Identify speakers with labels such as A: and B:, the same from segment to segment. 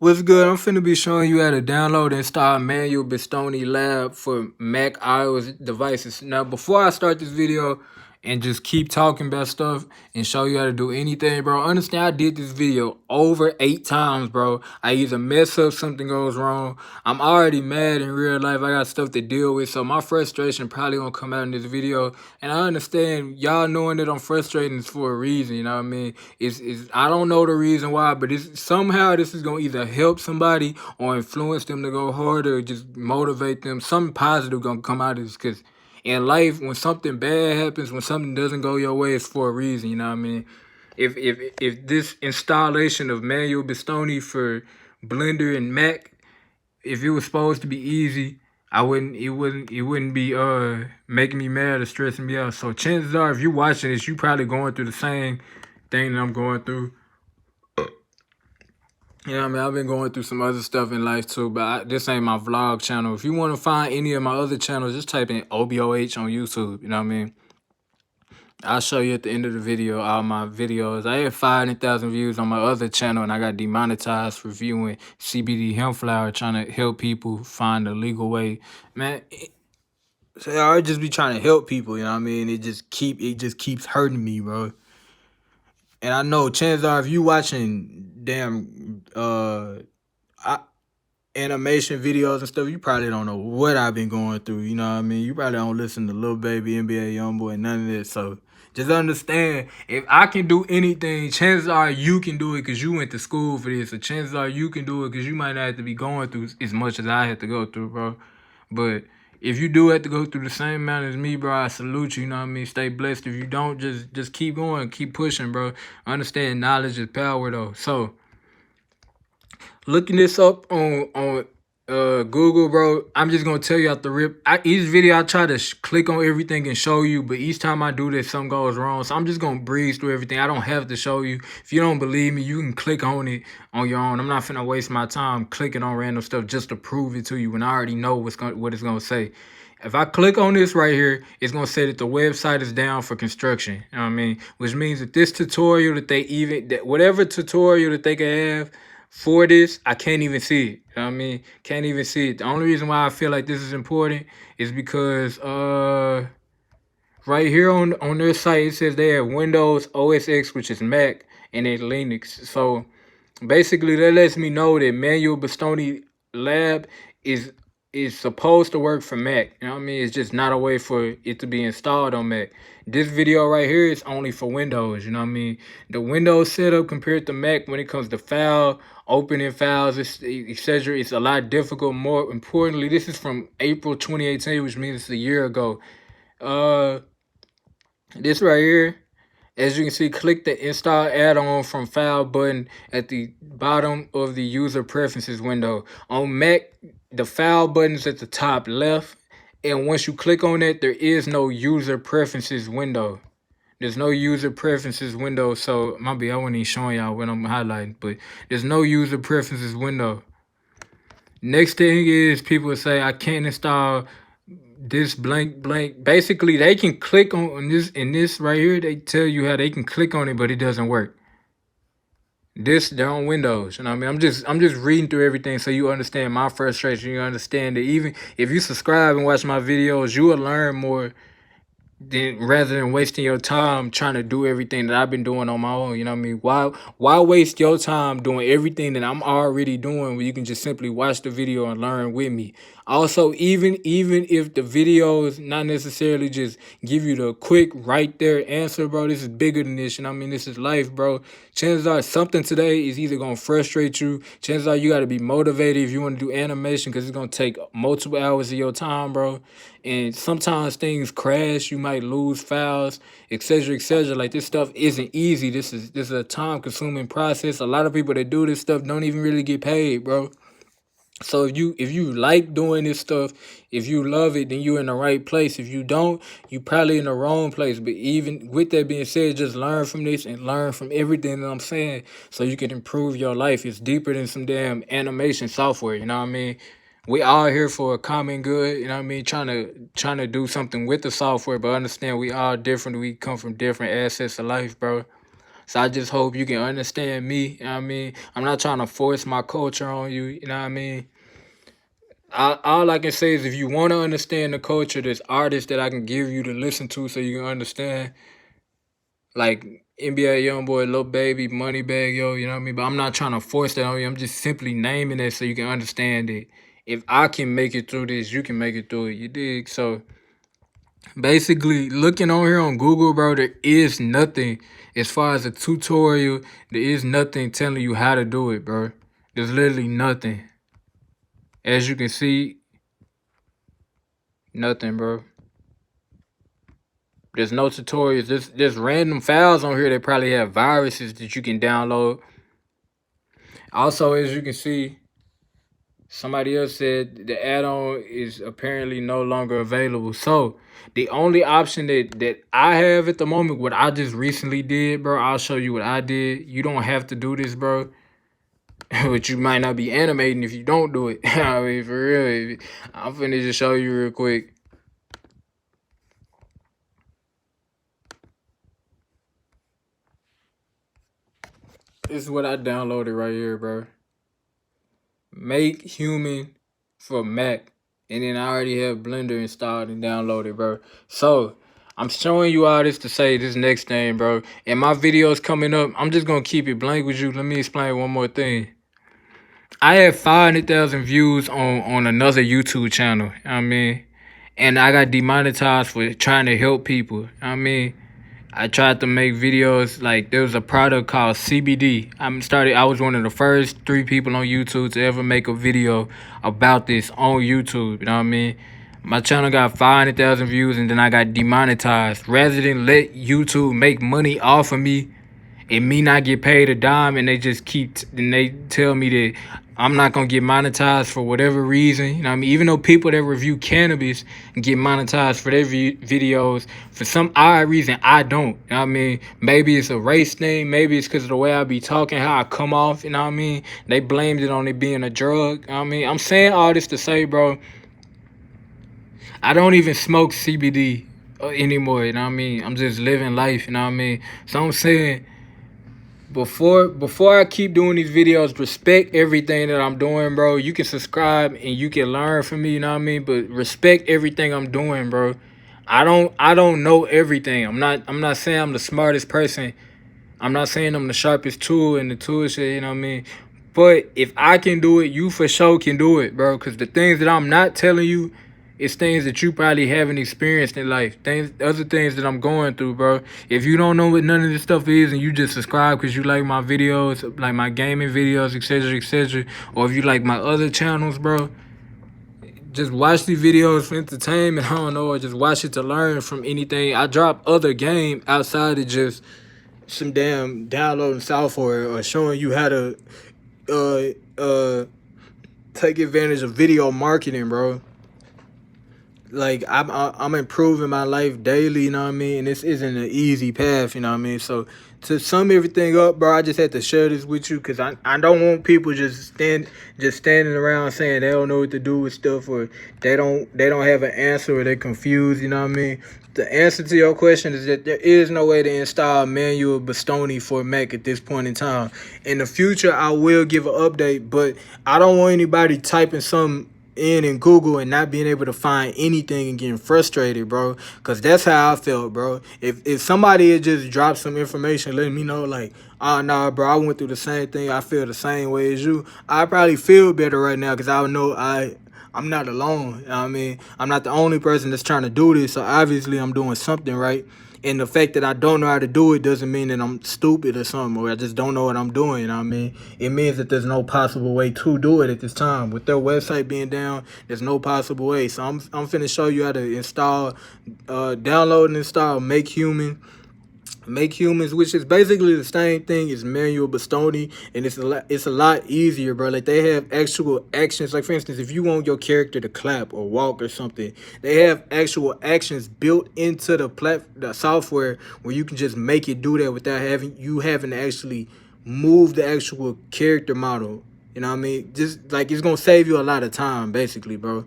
A: What's good? I'm finna be showing you how to download and install Manuel Bastoni Lab for Mac iOS devices. Now, before I start this video and just keep talking about stuff and show you how to do anything, bro, understand I did this video over 8 times, bro. I either mess up, something goes wrong. I'm already mad in real life. I got stuff to deal with, so my frustration probably gonna come out in this video. And I understand y'all knowing that I'm frustrated is for a reason, you know what I mean? I don't know the reason why, but somehow this is gonna either help somebody or influence them to go harder, or just motivate them. Something positive gonna come out of this, because in life, when something bad happens, when something doesn't go your way, it's for a reason, you know what I mean? If this installation of Manuel Bastoni for Blender and Mac, if it was supposed to be easy, it wouldn't be making me mad or stressing me out. So chances are, if you're watching this, you probably going through the same thing that I'm going through. You know what I mean? I've been going through some other stuff in life too, but this ain't my vlog channel. If you want to find any of my other channels, just type in OBOH on YouTube. You know what I mean? I'll show you at the end of the video all my videos. I had 500,000 views on my other channel, and I got demonetized for reviewing CBD hemp flower, trying to help people find a legal way. Man, I just be trying to help people. You know what I mean? It just keeps hurting me, bro. And I know chances are, if you watching damn animation videos and stuff, you probably don't know what I've been going through. You know what I mean? You probably don't listen to Lil Baby, NBA Youngboy, none of this. So just understand, if I can do anything, chances are you can do it because you went to school for this. So chances are you can do it because you might not have to be going through as much as I had to go through, bro. But if you do have to go through the same amount as me, bro, I salute you, you know what I mean? Stay blessed. If you don't, just keep going, keep pushing, bro. Understand knowledge is power, though. So looking this up on Google, bro, I'm just gonna tell you out the rip. Each video I try to click on everything and show you, but each time I do this, something goes wrong. So I'm just gonna breeze through everything. I don't have to show you. If you don't believe me, you can click on it on your own. I'm not finna waste my time clicking on random stuff just to prove it to you when I already know what it's gonna say. If I click on this right here, it's going to say that the website is down for construction. You know what I mean? Which means that this tutorial whatever tutorial that they can have for this, I can't even see it. You know what I mean? Can't even see it. The only reason why I feel like this is important is because right here on their site, it says they have Windows, OS X, which is Mac, and then Linux. So basically, that lets me know that Manuel Bastoni Lab is supposed to work for Mac. You know what I mean? It's just not a way for it to be installed on Mac. This video right here is only for Windows. You know what I mean? The Windows setup compared to Mac, when it comes to opening files, etc., it's a lot difficult. More importantly, this is from April 2018, which means it's a year ago. This right here, as you can see, click the install add-on from file button at the bottom of the user preferences window. On Mac, the file button is at the top left, and once you click on that, there is no user preferences window. There's no user preferences window, so my bad, I wasn't even showing y'all what I'm highlighting, but there's no user preferences window. Next thing is, people say I can't install this blank. Basically, they can click on this, in this right here, they tell you how they can click on it, but it doesn't work. They're on Windows, you know what I mean? I'm just reading through everything so you understand my frustration. You understand that even if you subscribe and watch my videos, you will learn more rather than wasting your time trying to do everything that I've been doing on my own. You know what I mean? Why waste your time doing everything that I'm already doing when you can just simply watch the video and learn with me? Also, even if the videos not necessarily just give you the quick right there answer, bro, this is bigger than this. You know what I mean? This is life, bro. Chances are something today is either going to frustrate you. Chances are you got to be motivated if you want to do animation, because it's going to take multiple hours of your time, bro. And sometimes things crash. You might lose files, etc., etc. Like, this stuff isn't easy. This is a time-consuming process. A lot of people that do this stuff don't even really get paid, bro. So if you like doing this stuff, if you love it, then you're in the right place. If you don't, you probably in the wrong place. But even with that being said, just learn from this and learn from everything that I'm saying so you can improve your life. It's deeper than some damn animation software, you know what I mean? We all here for a common good, you know what I mean? Trying to do something with the software, but understand we all different. We come from different assets of life, bro. So I just hope you can understand me. You know what I mean? I'm not trying to force my culture on you. You know what I mean? All I can say is if you want to understand the culture, there's artists that I can give you to listen to so you can understand. Like NBA Youngboy, Lil Baby, Moneybag Yo, you know what I mean? But I'm not trying to force that on you. I'm just simply naming it so you can understand it. If I can make it through this, you can make it through it. You dig? So basically, looking on here on Google, bro, there is nothing as far as a tutorial. There is nothing telling you how to do it, bro. There's literally nothing. As you can see, nothing, bro. There's no tutorials. There's random files on here that probably have viruses that you can download. Also, as you can see, somebody else said the add-on is apparently no longer available. So the only option that I have at the moment, what I just recently did, bro, I'll show you what I did. You don't have to do this, bro. But you might not be animating if you don't do it. I mean, for real. I'm finna just show you real quick. This is what I downloaded right here, bro. MakeHuman for Mac. And then I already have Blender installed and downloaded, bro. So I'm showing you all this to say this next thing, bro. And my videos coming up, I'm just gonna keep it blank with you. Let me explain one more thing. I have 500,000 views on another YouTube channel. I mean, and I got demonetized for trying to help people. I mean, I tried to make videos like there was a product called CBD. I was one of the first 3 people on YouTube to ever make a video about this on YouTube. You know what I mean? My channel got 500,000 views and then I got demonetized. Rather than let YouTube make money off of me and me not get paid a dime, and they just and they tell me that I'm not gonna get monetized for whatever reason. You know what I mean? Even though people that review cannabis get monetized for their videos, for some odd reason I don't. You know what I mean? Maybe it's a race thing, maybe it's because of the way I be talking, how I come off, you know what I mean? They blamed it on it being a drug. You know what I mean? I'm saying all this to say, bro, I don't even smoke CBD anymore, you know what I mean? I'm just living life, you know what I mean? So I'm saying, before I keep doing these videos, respect everything that I'm doing, bro. You can subscribe and you can learn from me, you know what I mean? But respect everything I'm doing, bro. I don't know everything. I'm not saying I'm the smartest person. I'm not saying I'm the sharpest tool in the tool shed, you know what I mean? But if I can do it, you for sure can do it, bro. Because the things that I'm not telling you, it's things that you probably haven't experienced in life. Other things that I'm going through, bro. If you don't know what none of this stuff is and you just subscribe because you like my videos, like my gaming videos, etc., or if you like my other channels, bro, just watch these videos for entertainment, I don't know, or just watch it to learn from anything. I drop other game outside of just some damn downloading software or showing you how to take advantage of video marketing, bro. Like I'm improving my life daily, you know what I mean? And this isn't an easy path, you know what I mean? So to sum everything up, bro, I just had to share this with you because I don't want people just standing around saying they don't know what to do with stuff, or they don't have an answer, or they're confused, you know what I mean? The answer to your question is that there is no way to install Manuel Bastoni for Mac at this point in time. In the future, I will give an update, but I don't want anybody typing something in Google and not being able to find anything and getting frustrated, bro. Because that's how I felt, bro. If somebody had just dropped some information letting me know, like, oh, nah, bro, I went through the same thing, I feel the same way as you, I probably feel better right now because I know I'm not alone. You know what I mean? I'm not the only person that's trying to do this, so obviously I'm doing something right. And the fact that I don't know how to do it doesn't mean that I'm stupid or something, or I just don't know what I'm doing, you know what I mean? It means that there's no possible way to do it at this time. With their website being down, there's no possible way. So I'm finna show you how to install, download and install MakeHumans, which is basically the same thing as Manuel Bastoni, and it's a lot easier, bro. Like, they have actual actions. Like, for instance, if you want your character to clap or walk or something, they have actual actions built into the software where you can just make it do that without having to actually move the actual character model. You know what I mean? Just like, it's gonna save you a lot of time, basically, bro.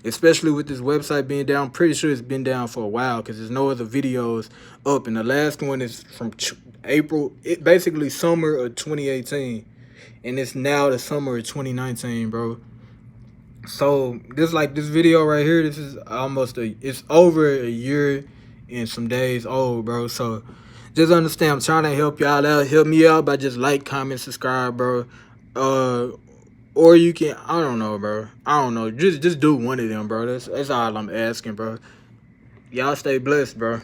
A: Especially with this website being down. Pretty sure it's been down for a while because there's no other videos up, and the last one is from basically summer of 2018, and it's now the summer of 2019, bro. So this video right here, this is it's over a year and some days old, bro. So just understand, I'm trying to help y'all out. Help me out by just like, comment, subscribe, bro. Or you can, I don't know, bro. I don't know. Just do one of them, bro. That's all I'm asking, bro. Y'all stay blessed, bro.